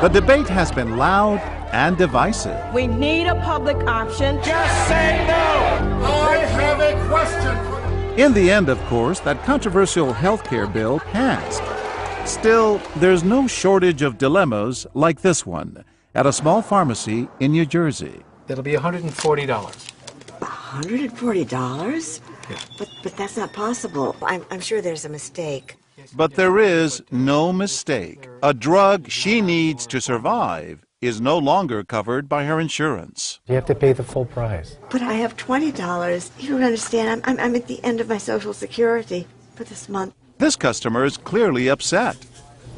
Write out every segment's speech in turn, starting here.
The debate has been loud and divisive. We need a public option. Just say no! I have a question. In the end, of course, that controversial health care bill passed. Still, there's no shortage of dilemmas like this one at a small pharmacy in New Jersey. It'll be $140. $140? Yeah. But that's not possible. I'm sure there's a mistake. But there is no mistake. A drug she needs to survive is no longer covered by her insurance. You have to pay the full price. But I have $20. You don't understand. I'm at the end of my Social Security for this month. This customer is clearly upset.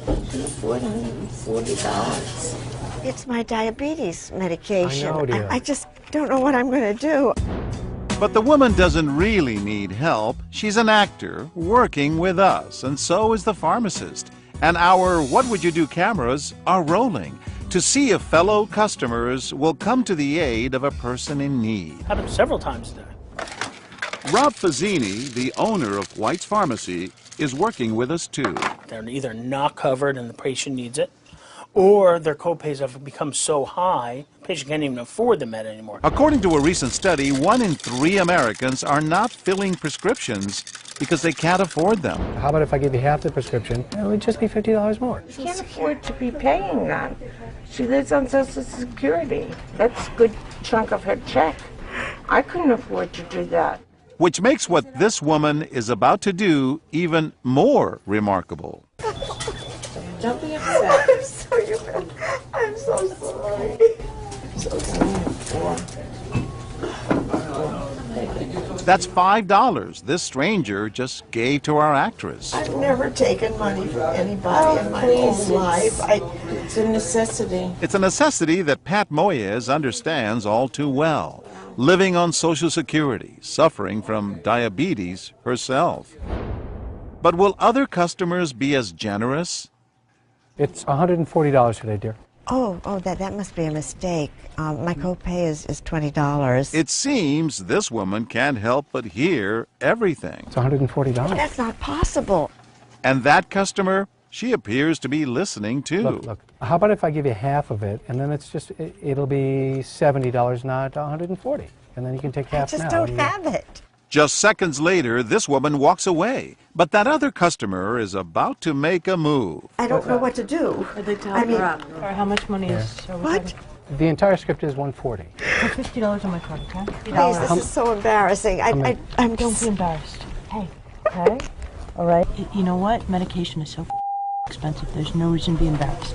I can afford $140. It's my diabetes medication. I know, dear. I just don't know what I'm going to do. But the woman doesn't really need help. She's an actor working with us, and so is the pharmacist. And our What Would You Do cameras are rolling to see if fellow customers will come to the aid of a person in need. Happened several times today. Rob Fazzini, the owner of White's Pharmacy, is working with us too. They're either not covered and the patient needs it, or their copays have become so high, the patient can't even afford the med anymore. According to a recent study, 1 in 3 Americans are not filling prescriptions because they can't afford them. How about if I give you half the prescription? It would just be $50 more. She can't afford to be paying that. She lives on Social Security. That's a good chunk of her check. I couldn't afford to do that. Which makes what this woman is about to do even more remarkable. Don't be upset. I'm so sorry. That's $5 this stranger just gave to our actress. I've never taken money from anybody in my whole life. It's a necessity. It's a necessity that Pat Moyes understands all too well. Living on Social Security, suffering from diabetes herself. But will other customers be as generous? It's $140 today, dear. Oh, that must be a mistake. My copay is $20. It seems this woman can't help but hear everything. It's $140. That's not possible. And that customer, she appears to be listening too. Look, how about if I give you half of it, and then it'll be $70, not $140. And then you can take half now. I just don't have it. Just seconds later, this woman walks away. But that other customer is about to make a move. I don't know what to do. Are they telling her how much money is? What? The entire script is $140. Put $50 on my card, okay? Please, this is so embarrassing. I'm Don't be embarrassed. Hey, okay? All right? You know what? Medication is so expensive. There's no reason to be embarrassed.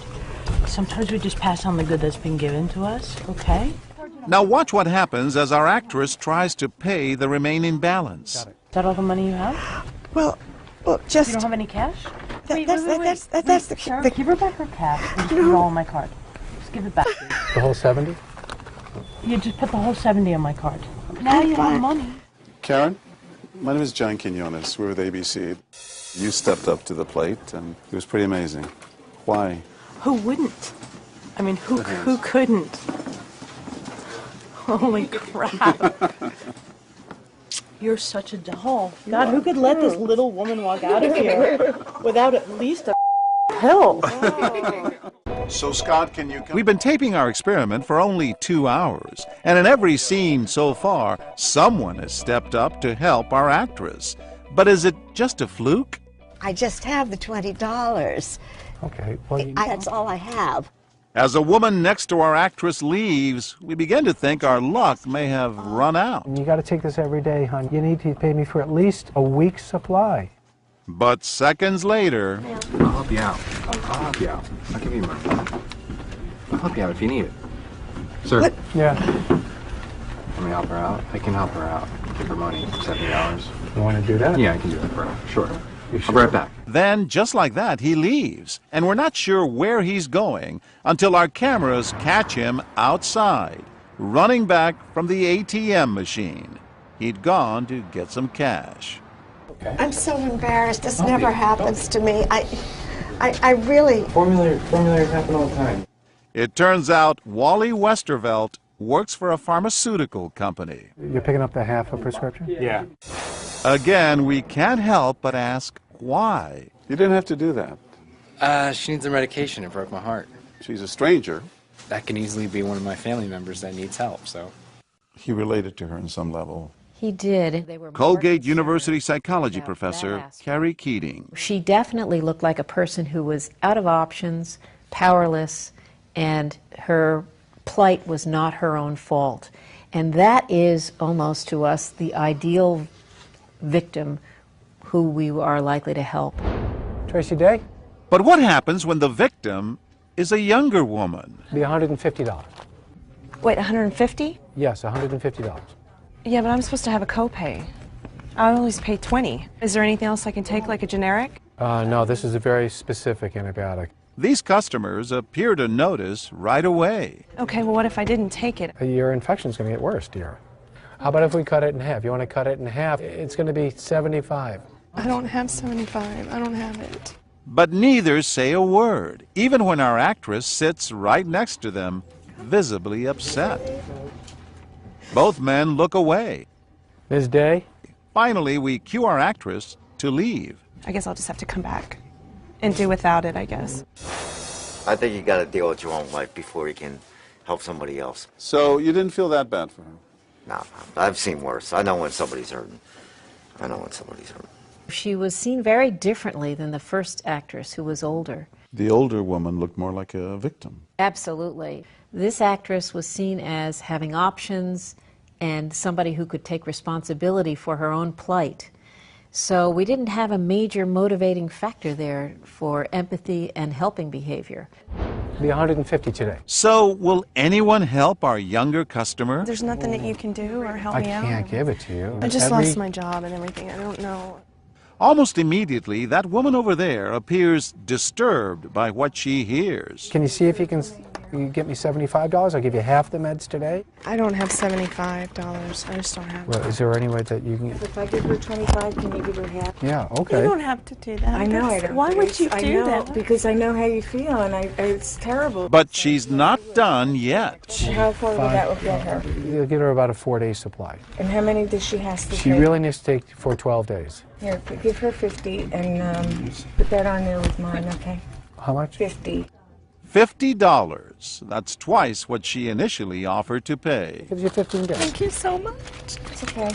Sometimes we just pass on the good that's been given to us, okay? Now watch what happens as our actress tries to pay the remaining balance. Got it. Is that all the money you have? Well, just... You don't have any cash? That's the... Sure, give her back her cash and just put it all on my card. Just give it back. The whole 70? You just put the whole 70 on my card. Now you have money. Karen, my name is John Quinones. We're with ABC. You stepped up to the plate, and it was pretty amazing. Why? Who wouldn't? I mean, who couldn't? Holy crap. You're such a doll. God, who could let this little woman walk out of here without at least a pill? So, Scott, can you... We've been taping our experiment for only 2 hours, and in every scene so far, someone has stepped up to help our actress. But is it just a fluke? I just have the $20. Okay, well, That's all I have. As a woman next to our actress leaves, we begin to think our luck may have run out. you got to take this every day, hon. You need to pay me for at least a week's supply. But seconds later... I'll help you out. I'll help you out. I'll give you money. I'll help you out if you need it. Sir? What? Yeah. Let me help her out. I can help her out. Give her money, $70. You want to do that? Yeah, I can do that for her. Sure. You I'll be right back. Then, just like that, he leaves, and we're not sure where he's going until our cameras catch him outside, running back from the ATM machine. He'd gone to get some cash. Okay. I'm so embarrassed. This never happens to me. I really... Formulators happen all the time. It turns out Wally Westervelt works for a pharmaceutical company. You're picking up the half a prescription? Yeah. Again, we can't help but ask why. You didn't have to do that. She needs the medication. It broke my heart. She's a stranger. That can easily be one of my family members that needs help, so. He related to her on some level. He did. Colgate University psychology professor Carrie Keating. She definitely looked like a person who was out of options, powerless, and her plight was not her own fault. And that is almost to us the ideal victim who we are likely to help. Tracy Day? But what happens when the victim is a younger woman? Be $150. Wait, $150? Yes, $150. Yeah, but I'm supposed to have a copay. I always pay $20. Is there anything else I can take, like a generic? No, this is a very specific antibiotic. These customers appear to notice right away. Okay, well, what if I didn't take it? Your infection's going to get worse, dear. How about if we cut it in half? You want to cut it in half? It's going to be $75. I don't have $75. I don't have it. But neither say a word, even when our actress sits right next to them, visibly upset. Both men look away. Ms. Day? Finally, we cue our actress to leave. I guess I'll just have to come back and do without it, I guess. I think you got to deal with your own life before you can help somebody else. So you didn't feel that bad for her? No, I've seen worse. I know when somebody's hurting. I know when somebody's hurting. She was seen very differently than the first actress, who was older. The older woman looked more like a victim. Absolutely. This actress was seen as having options and somebody who could take responsibility for her own plight. So we didn't have a major motivating factor there for empathy and helping behavior. Be $150 today. So will anyone help our younger customer? There's nothing that you can do or help I me out? can't give it to you. I just lost my job and everything. I don't know. Almost immediately, that woman over there appears disturbed by what she hears. Can you see if you can get me $75? I'll give you half the meds today. I don't have $75. I just don't have it. Well, is there any way that you can get... If I give her 25, can you give her half? Yeah, okay. You don't have to do that. I know I don't. Why would you I do know, that? because I know how you feel, and it's terrible. But she's not done yet. How far would that get her? You'll get her about a 4-day supply. And how many does she have to She take? really needs to take for 12 days. Here, give her 50 and put that on there with mine, okay? How much? 50. $50. That's twice what she initially offered to pay. Gives you 15 days. Thank you so much. It's okay.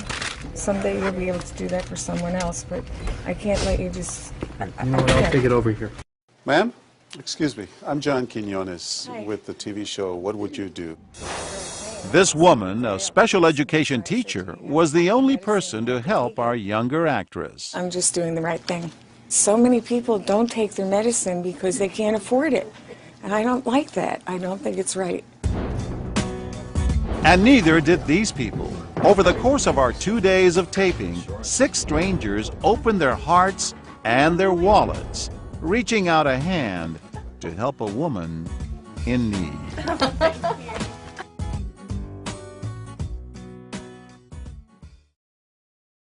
Someday you'll be able to do that for someone else, but I can't let you just... You know what, I'll take it over here. Ma'am, excuse me. I'm John Quinones with the TV show What Would You Do? This woman, a special education teacher, was the only person to help our younger actress. I'm just doing the right thing. So many people don't take their medicine because they can't afford it. And I don't like that. I don't think it's right. And neither did these people. Over the course of our 2 days of taping, 6 strangers opened their hearts and their wallets, reaching out a hand to help a woman in need.